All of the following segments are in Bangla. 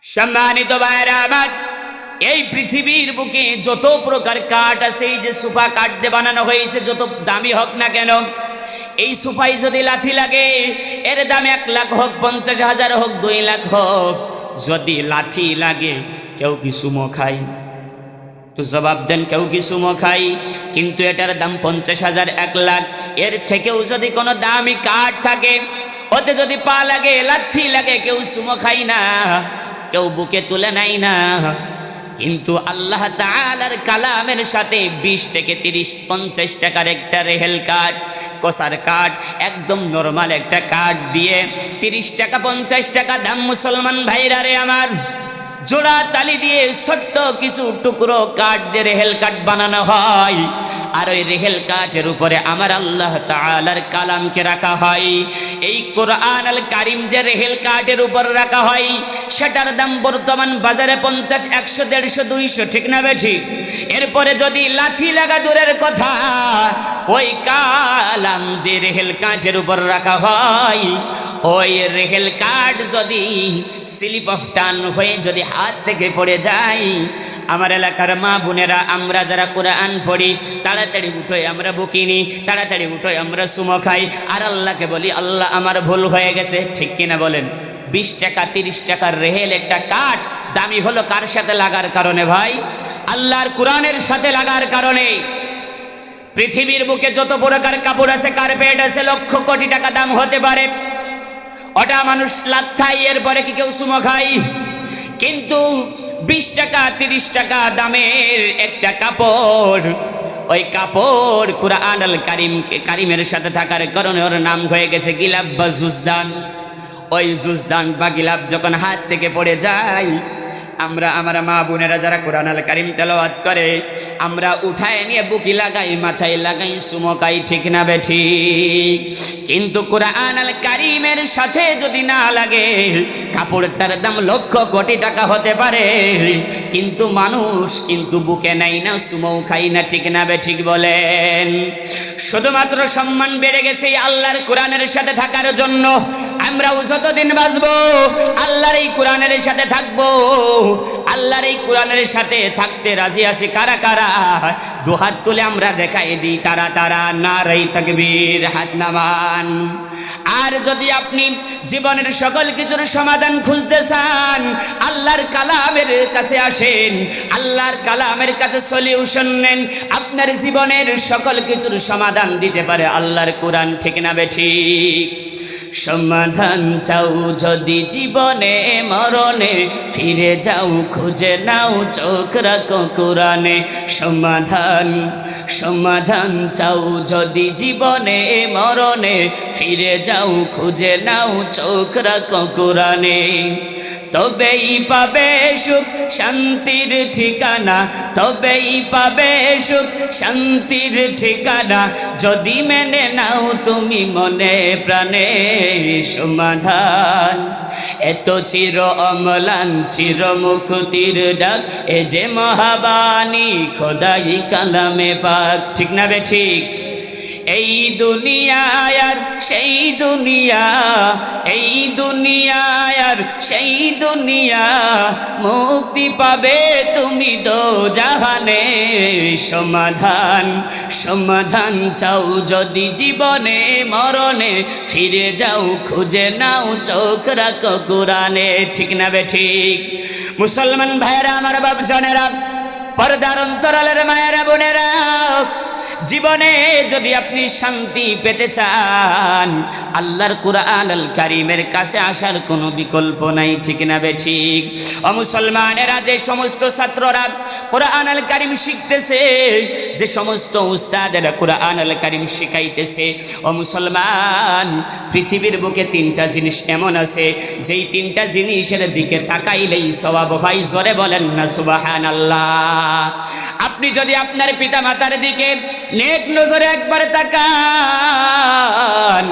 সম্মানিত ভাইরা আমার, এই পৃথিবীর বুকে যত প্রকার কাঠ আছে, এই যে সোফা কাঠ দিয়ে বানানো হয়েছে, যত দামি হোক না কেন, এই সোফায় যদি লাথি লাগে এর দাম 1 লাখ হোক, 50,000 হোক, 2 লাখ হোক, যদি লাথি লাগে কেউ কি সুমো খায়? তো জবাব দেন, কেউ কি সুমো খাই? কিন্তু এটার দাম 50,000, 1 লাখ। এর থেকেও যদি কোনো দামি কাঠ থাকে, ওতে যদি পা লাগে, লাথি লাগে, কেউ সুমো খাই না, কেউ বুকে তুলে নাই না। কিন্তু আল্লাহ তাআলার কালামের সাথে 20 থেকে 30, 50 টাকার একটা রেহেল কাঠ, কসার কাঠ, একদম নরমাল একটা কাঠ দিয়ে 30 টাকা 50 টাকা দাম। মুসলমান ভাইরা রে আমার, জোড়া তালি দিয়ে ছোট্ট কিছু টুকরো কাঠ দিয়ে রেহেল কাঠ বানানো হয়, আর ওই রেহেল কাঠের উপরে আমার আল্লাহ তাআলার কালামকে রাখা হয়। এই কোরআন আল কারীম যে রেহেল কাঠের উপর রাখা হয়, সেটার দাম বর্তমান বাজারে 50, 100, 150, 200, ঠিক না বেঠি? এরপরে যদি লাথি লাগা দূরের কথা, ওই কালাম যে রেহেল কাঠের উপর রাখা হয়, ওই রেহেল কাঠ যদি স্লিপ অফ টান হয়ে যদি হাত থেকে পড়ে যায়, আমার এলাকার মা বোনেরা, আমরা যারা কোরআন পড়ি, তাড়াতাড়ি উঠোয় আমরা বুকিনি, তাড়াতাড়ি উঠোয় আমরা সুমো খাই, আর আল্লাহকে বলি, আল্লাহ আমার ভুল হয়ে গেছে, ঠিক কিনা বলেন? 20 টাকা 30 টাকার রেহেল একটা কাঠ দামি হলো কার সাথে লাগার কারণে ভাই? আল্লাহর কোরআনের সাথে লাগার কারণে। পৃথিবীর বুকে যত প্রকার কাপড় আছে, কার্পেট আছে, লক্ষ কোটি টাকা দাম হতে পারে, ওটা মানুষ লাথাই, এরপরে কি কেউ সুমো খায়? কিন্তু 20 টাকা 30 টাকা দামের একটা কাপড়, ওই কাপড় কুরআন আল কারীমের সাথে থাকার কারণে ওর নাম হয়ে গেছে গিলাব বা জুজদান। ওই জুজদান বা গিলাব যখন হাত থেকে পড়ে যায়, আমার মা বোনেরা যারা কোরআন আল কারীম তেলাওয়াত করে, আমরা উঠায় নিয়ে বুকি লাগাই, মাথায় লাগাই, সুমকাই, ঠিক না বেঠিক? কিন্তু কোরআন আল কারীমের সাথে যদি না লাগে, কাপড়টার দাম লক্ষ কোটি টাকা হতে পারে, কিন্তু মানুষ কিন্তু বুকে নাই না, সুমৌ খাই না, ঠিক না বেঠিক বলেন? শুধুমাত্র সম্মান বেড়ে গেছে আল্লাহর কোরআনের সাথে থাকার জন্য। আমরাও যতদিন বাঁচবো আল্লাহর এই কোরআনের সাথে থাকবো। আল্লাহর এই কোরআনের সাথে থাকতে রাজি আছি কারা কারা? দুহাত তুলে আমরা দেখাই দিই, তারা তারা নারাই তাকবীর, হাত নামান। আর যদি আপনি জীবনের সকল কিছুর সমাধান খুঁজতে চান, আল্লাহর কালামের কাছে আসেন, আল্লাহর কালামের কাছে সলিউশন নেন। আপনার জীবনের সকল কিছুর সমাধান দিতে পারে আল্লাহর কোরআন, ঠিক না বেঠিক? সমাধান চাও যদি জীবনে মরণে, ফিরে যাও খুঁজে নাও, চোখ রাখো কোরআনে। সমাধান চাও যদি জীবনে মরণে, ফিরে যাও খুঁজে নাও, চোখ রাখো কোরআনে। তবেই পাবে সুখ শান্তির ঠিকানা, তবেই পাবে সুখ শান্তির ঠিকানা, যদি মেনে নাও তুমি মনে প্রাণে। সমাধান এত চির অম্লান, চির মুক্তির ডাক, এ যে মহাবাণী খোদাই কালামে পাক, ঠিক না বেঠিক? এই দুনিয়া আর সেই দুনিয়া, এই দুনিয়া আর সেই দুনিয়া, মুক্তি পাবে তুমি দোজাহানে। সমাধান চাও যদি জীবনে মরণে, ফিরে যাও খুঁজে নাও, চোখ রাখো কোরআনে, ঠিক না বেঠিক? মুসলমান ভাইয়েরা, আমার বাপ জনেরা, পর্দার অন্তরালের মায়েরা বোনেরা, জীবনে যদি আপনি শান্তি পেতে চান, আল্লাহর কোরআন আল কারীমের কাছে আসার কোনো বিকল্প নাই, ঠিক না বেঠিক? ও মুসলমানেরা, যে সমস্ত ছাত্ররা কোরআন আল কারীম শিখতেছে, যে সমস্ত উস্তাদেরা কোরআন আল কারীম শিখাইতেছে, ও মুসলমান, পৃথিবীর বুকে 3টা জিনিস এমন আছে, যেই 3টা জিনিসের দিকে তাকাইলেই সওয়াব হয়। জোরে বলেন না সুবহানাল্লাহ। আপনি যদি আপনার পিতা মাতার দিকে নেক নজরে একবার তাকান,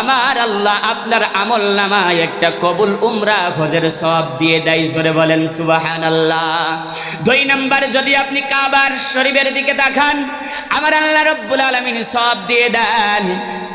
আমার আল্লাহ আপনার আমল নামায় একটা কবুল উমরা হজের সওয়াব দিয়ে দেয়। জোরে বলেন সুবহানাল্লাহ। 2 নাম্বার, যদি আপনি কাবার শরীফের দিকে তাকান, আমার আল্লাহ রব্বুল আলামিন সওয়াব দিয়ে দেন।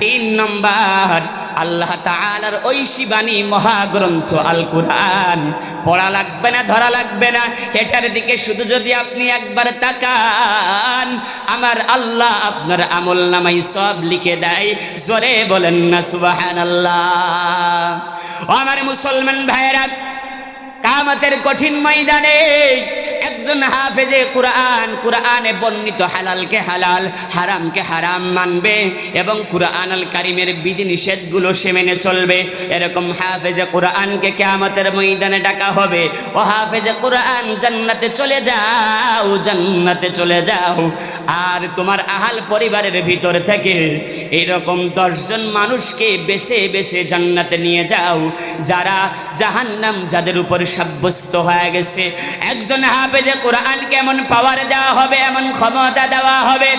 3 নাম্বার, আল্লাহ তাআলার ঐশী বাণী মহাগ্রন্থ আল কুরআন পড়া লাগবে না, ধরা লাগবে না। এটার দিকে শুধু যদি আপনি একবার তাকান, আমার আল্লাহ আপনার আমল নামায় সব লিখে দেয়। জোরে বলেন না সুবহানাল্লাহ। ও আমার মুসলমান ভাইরা, কিয়ামতের কঠিন ময়দানে একজন হাফেজে কুরআন কুরআনে বর্ণিত হালালকে হালাল, হারামকে হারাম মানবে এবং কুরআন আল কারীমের বিধিনিষেধগুলো সে মেনে চলবে। এরকম হাফেজে কুরআনকে কিয়ামতের ময়দানে ডাকা হবে, ও হাফেজে কুরআন জান্নাতে চলে যাও, জান্নাতে চলে যাও। আর তোমার আহাল পরিবারের ভিতর থেকে এরকম 10 জন মানুষকে বেছে বেছে জান্নাতে নিয়ে যাও, যারা জাহান্নাম যাদের উপর সাব্যস্ত হয়ে গেছে। একজন হাফেজে কুরআনকে এমন পাওয়ার দেওয়া হবে, এমন ক্ষমতা দেওয়া হবে,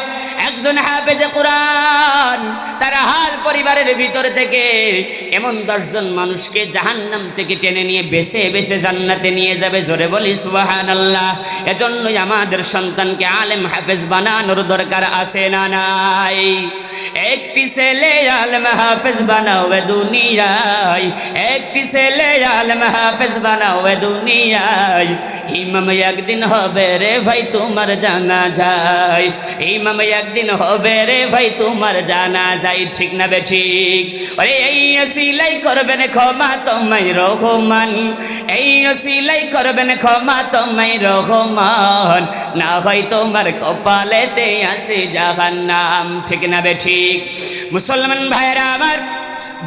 একজন হাফেজে কুরআন তার হাল পরিবারের ভিতর থেকে এমন 10 জন মানুষকে জাহান্নাম থেকে টেনে নিয়ে বেছে বেছে জান্নাতে নিয়ে যাবে। জোরে বলি সুবহানাল্লাহ। এজন্যই আমাদের সন্তানকে আলেম হাফেজ বানানোর দরকার আছে না নাই? একটি ছেলে আলেম হাফেজ বানাও এ দুনিয়ায়, একটি ছেলে আলেম হাফেজ বানাও এ দুনিয়ায়। ইমাম একদিন হবে রে ভাই তোমার জানা যায়, ইমাম একদিন হবে রে ভাই তোমার জানা যায়। ঠিক না বে ঠিক? আরে এই ওসিলাই করবেন ক্ষমা তোমায় রহমান, এই ওসিলাই করবেন ক্ষমা তোমায় রহমান, না হয় তোমার কপালেতে আছে জাহান্নাম। ঠিক না বে ঠিক? মুসলমান ভাইরা আমার,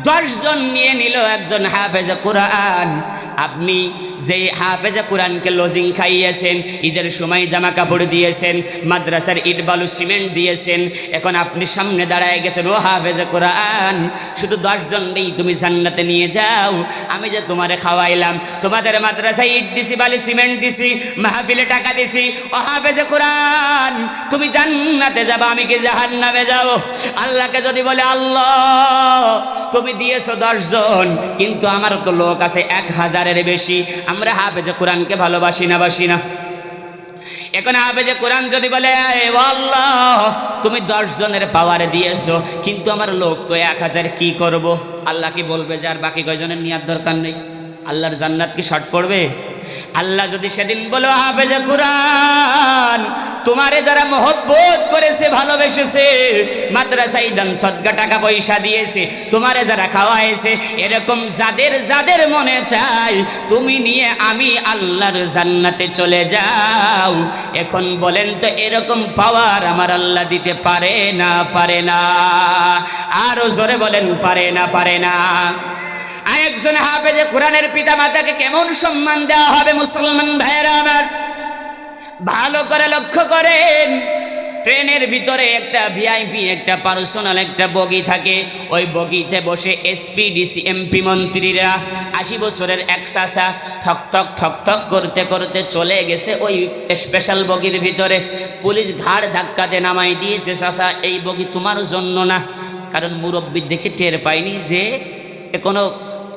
10 জন নিয়ে নিল একজন হাফেজে কুরআন। আপনি যে হাফেজে কুরআনকে লজিং খাইয়েছেন, ঈদের সময় জামা কাপড় দিয়েছেন, মাদ্রাসার ইট বালু সিমেন্ট দিয়েছেন, এখন আপনি সামনে দাঁড়ায় গেছেন, ও হাফেজে কুরআন শুধু 10 জন নেই, তুমি জান্নাতে নিয়ে যাও। আমি যে তোমারে খাওয়াইলাম, তোমাদের মাদ্রাসায় ইট দিছি, বালি সিমেন্ট দিছি, মাহফিলে টাকা দিছি, ও হাফেজে কুরআন তুমি জান্নাতে যাবা, আমি কি জাহান্নামে যাব? আল্লাহকে যদি বলে, আল্লাহ তুমি দিয়েছো 10 জন, কিন্তু আমার তো লোক আছে 1000-এর বেশি, আমরা হাফেজে কুরআনকে ভালোবাসি না, বাসি না? এখন হাফেজে কুরআন যদি বলে, ও আল্লাহ তুমি 10 জনের পাওয়ার দিয়েছো, কিন্তু আমার লোক তো 1000, কি করব? আল্লাহ কি বলবে যে আর বাকি কয়জনের নেওয়ার দরকার নেই? আল্লাহর জান্নাত কি শর্ট পড়বে? আল্লাহ যদি সেদিন বলো, হাফেজে কুরআন তোমারে যারা মহব্বত করেছে, ভালোবেসেছে, মাদ্রাসায় দান সদকা টাকা পয়সা দিয়েছে, তোমারে যারা খাওয়াইছে, এরকম যাদের যাদের মনে চায় তুমি নিয়ে আমি আল্লাহর জান্নাতে চলে যাও। এখন বলেন তো, এরকম পাওয়ার আমার আল্লাহ দিতে পারে না, পারে না? আরো জোরে বলেন, পারে না, পারে না? একজন হাফেজে কুরআনের পিতা মাতাকে কেমন সম্মান দেওয়া হবে মুসলমান ভাইয়েরা আমার, ভালো করে লক্ষ্য করেন। ট্রেনের ভিতরে একটা ভিআইপি, একটা পার্সোনাল একটা বগি থাকে, ওই বগিতে বসে এসপি ডিসি এমপি মন্ত্রীরা, 80 বছরের এক চাচা ঠক ঠক ঠক ঠক করতে করতে চলে গেছে ওই স্পেশাল বগির ভিতরে। পুলিশ ঘাড় ধাক্কাতে নামাই দিয়েছে, চাচা এই বগি তোমার জন্য না। কারণ মুরব্বী দেখে টের পায়নি যে এ কোনো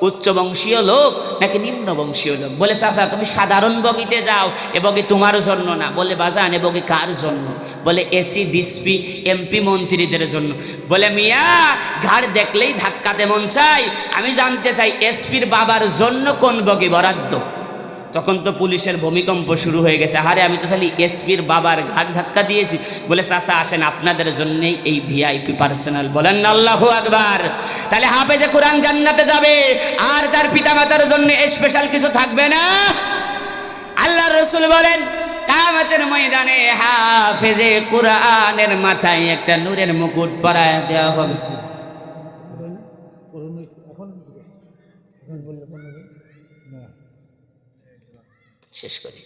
উচ্চ বংশীয় লোক নাকি নিম্ন বংশীয় লোক। বলে, চাচা তুমি সাধারণ বগিতে যাও, এ বগি তোমার জন্য না। বলে, বাজান এ বগি কার জন্য? বলে, এসি ডিসপি এমপি মন্ত্রীদের জন্য। বলে, মিয়া ঘাড় দেখলেই ধাক্কাতে মন চাই, আমি জানতে চাই এসপির বাবার জন্য কোন বগি বরাদ্দ? তখন তো পুলিশের ভূমিকম্প শুরু হয়ে গেছে, আরে আমি তো খালি এসপির বাবার ঘাট ধাক্কা দিয়েছি। বলে, চাচা আসেন আপনাদের জন্যই এই ভিআইপি পার্সোনাল। বলেন আল্লাহু আকবার। তাহলে হাফেজে কুরআন জান্নাতে যাবে, আর তার পিতামাতার জন্য স্পেশাল কিছু থাকবে না? আল্লাহর রাসূল বলেন, কিয়ামতের ময়দানে হাফেজে কুরআনের মাথায় একটা নূরের মুকুট পরায় দেওয়া হবে। শেষ করি।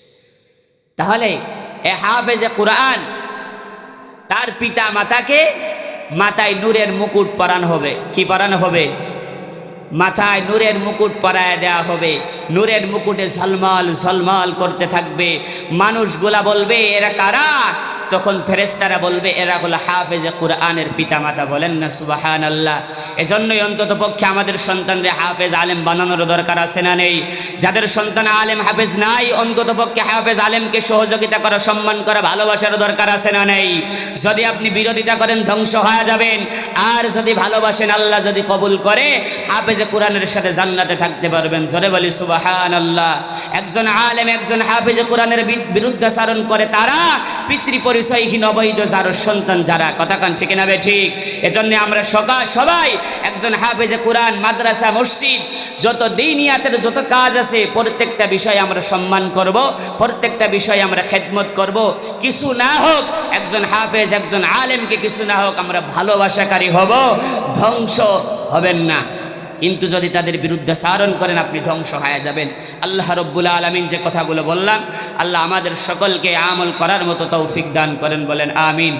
তাহলে এ হাফেজে কুরআন তার পিতা মাতাকে মাথায় নূরের মুকুট পরানো হবে। কি পরানো হবে? মাথায় নূরের মুকুট পরায় দেওয়া হবে। নূরের মুকুটে ঝলমল ঝলমল করতে থাকবে। মানুষগুলা বলবে, এরা কারা? তখন ফেরেশতারা বলবে এরা হলো হাফেজে কুরআনের পিতামাতা। বলেন না সুবহানাল্লাহ। এজন্যই অন্তত পক্ষে আমাদের সন্তানদের হাফেজ আলেম বানানোর দরকার আছে না নেই? যাদের সন্তান আলেম হাফেজ নাই, অন্তত পক্ষে হাফেজ আলেমকে সহযোগিতা করা, সম্মান করা, ভালোবাসার দরকার আছে না নেই? যদি আপনি বিরোধিতা করেন ধ্বংস হয়ে যাবেন, আর যদি ভালোবাসেন আল্লাহ যদি কবুল করে হাফেজে কুরআনের সাথে জান্নাতে থাকতে পারবেন। জোরে বলি সুবহানাল্লাহ। একজন আলেম একজন হাফেজে কুরআনের বিরুদ্ধাচরণ করে তারা পিতৃ পরিচয়হীন অবৈধ যার সন্তান যারা, কথা কান ঠিক না বে ঠিক? এজন্য আমরা সবাই একজন হাফেজে কুরআন, মাদ্রাসা, মসজিদ, যত দ্বীনিয়াতের যত কাজ আছে প্রত্যেকটা বিষয় আমরা সম্মান করব, প্রত্যেকটা বিষয় আমরা খেদমত করব। কিছু না হোক একজন হাফেজ একজন আলেমকে কিছু না হোক আমরা ভালোবাসাকারী হব, ধ্বংস হবেন না। কিন্তু যদি তাদের বিরুদ্ধে সারণ করেন আপনি ধ্বংস হয়ে যাবেন। আল্লাহ রব্বুল আলামিন যে কথাগুলো বললাম আল্লাহ আমাদের সকলকে আমল করার মতো তৌফিক দান করেন। বলেন আমিন।